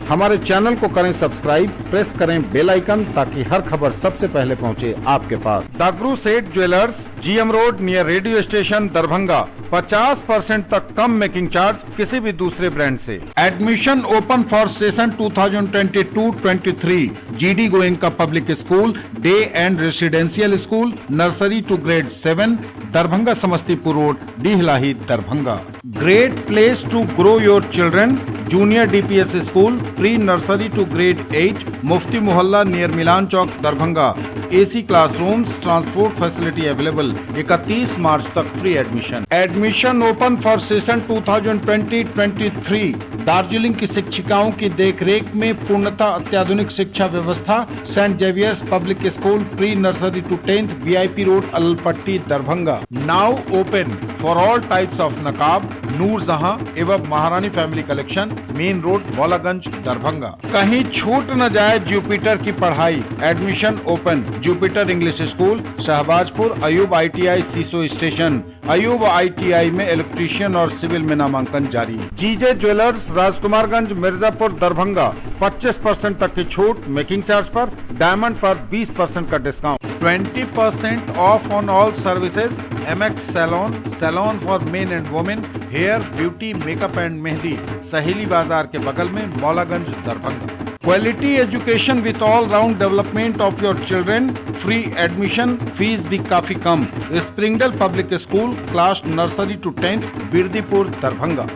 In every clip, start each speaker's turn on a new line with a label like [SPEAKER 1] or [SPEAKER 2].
[SPEAKER 1] हमारे चैनल को करें सब्सक्राइब, प्रेस करें बेल आइकन ताकि हर खबर सबसे पहले पहुंचे आपके पास। दागरू सेठ jewellers, GM road near radio station Darbhanga. 50% तक कम मेकिंग चार्ज किसी भी दूसरे ब्रांड से। Admission open for session 2022-23। GD Goenka public school, day and residential school, nursery to grade 7, Darbhanga Samastipur road, Dihlahi Darbhanga. Great place to grow your children, junior DPS school, pre nursery to grade 8, Mufti Mohalla near Milan Chowk Darbhanga. AC classrooms, transport facility available. 31 March तक free admission. Admission open for session 2020-23। Darjeeling की शिक्षिकाओं की देखरेख में पूर्णतः अत्याधुनिक शिक्षा व्यवस्था। Saint Xavier's public school, pre nursery to 10th, VIP road, Alpatti Darbhanga. Now open for all types of नकाब, नूरजहां एवं Maharani family collection, main road, Maulaganj Darbhanga. कहीं छूट न जाए जुपिटर की पढ़ाई। Admission open. Jupiter English school, Shahbazpur, Ayub ITI Siso station. Ayub ITI में इलेक्ट्रीशियन और सिविल में नामांकन जारी। जीजे ज्वेलर्स, राजकुमारगंज, मिर्जापुर दरभंगा। 25% तक की छूट मेकिंग चार्ज पर, डायमंड पर 20% का discount. 20% off on all services. MX salon, salon for men and women, hair, beauty, makeup and mehndi, Saheli Bazar के बगल में, Maulaganj Darbhanga. Quality education with all round development of your children, free admission, fees भी काफी कम। Springdale public school, class nursery to 10th, Birdipur Darbhanga.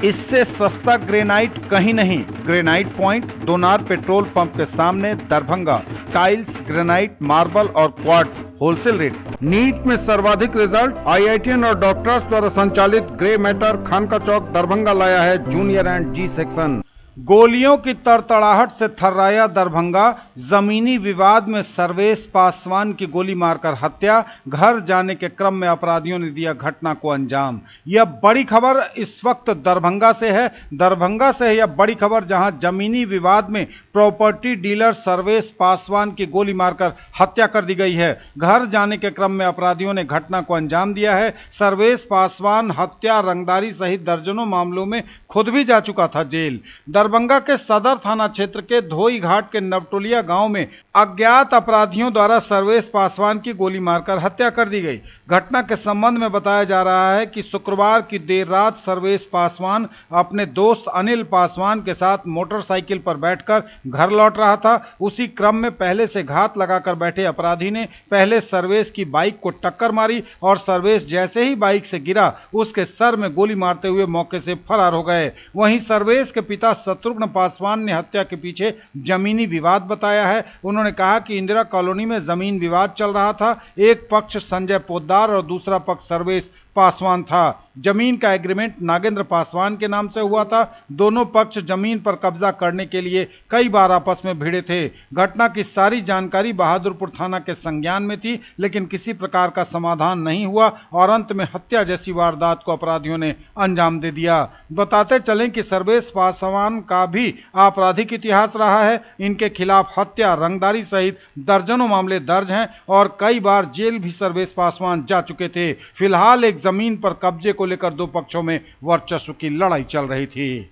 [SPEAKER 1] इससे सस्ता granite कहीं नहीं। Granite point, Donar petrol pump के सामने दरभंगा। टाइल्स, ग्रेनाइट, मार्बल और क्वार्ट्ज होलसेल रेट। नीट में सर्वाधिक रिजल्ट। IITian और डॉक्टर्स द्वारा संचालित ग्रे मैटर, खानका चौक दरभंगा लाया है जूनियर एंड जी सेक्शन। गोलियों की तड़तड़ाहट से थर्राया दरभंगा। जमीनी विवाद में सर्वेश पासवान की गोली मारकर हत्या। घर जाने के क्रम में अपराधियों ने दिया घटना को अंजाम। यह बड़ी खबर इस वक्त दरभंगा से है। दरभंगा से है यह बड़ी खबर, जहां जमीनी विवाद में प्रॉपर्टी डीलर सर्वेश पासवान की गोली मारकर हत्या कर दी गई है। घर जाने के क्रम में अपराधियों ने घटना को अंजाम दिया है। सर्वेश पासवान हत्या, रंगदारी सहित दर्जनों मामलों में खुद भी जा चुका था जेल। दरभंगा के सदर थाना क्षेत्र के धोई घाट के नवटोलिया गांव में अज्ञात अपराधियों द्वारा सर्वेश पासवान की गोली मारकर हत्या कर दी गई। घटना के संबंध में बताया जा रहा है कि शुक्रवार की देर रात सर्वेश पासवान अपने दोस्त अनिल पासवान के साथ मोटरसाइकिल पर बैठकर घर लौट रहा था। उसी क्रम में पहले से घात लगाकर बैठे अपराधी ने पहले सर्वेश की बाइक को टक्कर मारी और सर्वेश जैसे ही बाइक से गिरा, उसके सर में गोली मारते हुए मौके से फरार हो गए। वहीं सर्वेश के पिता शत्रुघ्न पासवान ने हत्या के पीछे जमीनी विवाद बताया है। उन्होंने कहा कि इंदिरा कॉलोनी में जमीन विवाद चल रहा था। एक पक्ष संजय पोद्दार और दूसरा पक्ष सर्वेश पासवान था। जमीन का एग्रीमेंट नागेंद्र पासवान के नाम से हुआ था। दोनों पक्ष जमीन पर कब्जा करने के लिए कई बार आपस में भिड़े थे। घटना की सारी जानकारी बहादुरपुर थाना के संज्ञान में थी, लेकिन किसी प्रकार का समाधान नहीं हुआ और अंत में हत्या जैसी वारदात को अपराधियों ने अंजाम दे दिया। बताते चलें कि सर्वेश पासवान का भी आपराधिक इतिहास रहा है। इनके खिलाफ हत्या, रंगदारी सहित दर्जनों मामले दर्ज हैं और कई बार जेल भी सर्वेश पासवान जा चुके थे। फिलहाल एक जमीन पर कब्जे को लेकर दो पक्षों में वर्चस्व की लड़ाई चल रही थी।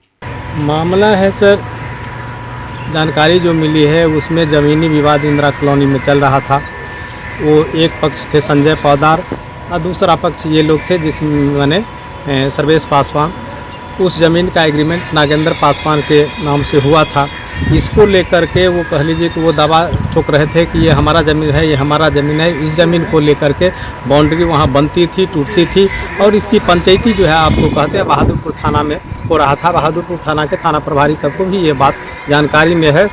[SPEAKER 2] मामला है सर, जानकारी जो मिली है उसमें ज़मीनी विवाद इंदिरा कॉलोनी में चल रहा था। वो एक पक्ष थे संजय पोद्दार और दूसरा पक्ष ये लोग थे जिसमें मैंने सर्वेश पासवान। उस ज़मीन का एग्रीमेंट नागेंद्र पासवान के नाम से हुआ था। इसको लेकर के वो कह लीजिए कि वो दावा ठोक रहे थे कि ये हमारा ज़मीन है, ये हमारा ज़मीन है। इस ज़मीन को लेकर के बाउंड्री वहाँ बनती थी, टूटती थी और इसकी पंचायती जो है आपको कहते हैं बहादुरपुर थाना में हो रहा था। बहादुरपुर थाना के थाना प्रभारी सबको भी ये बात जानकारी में है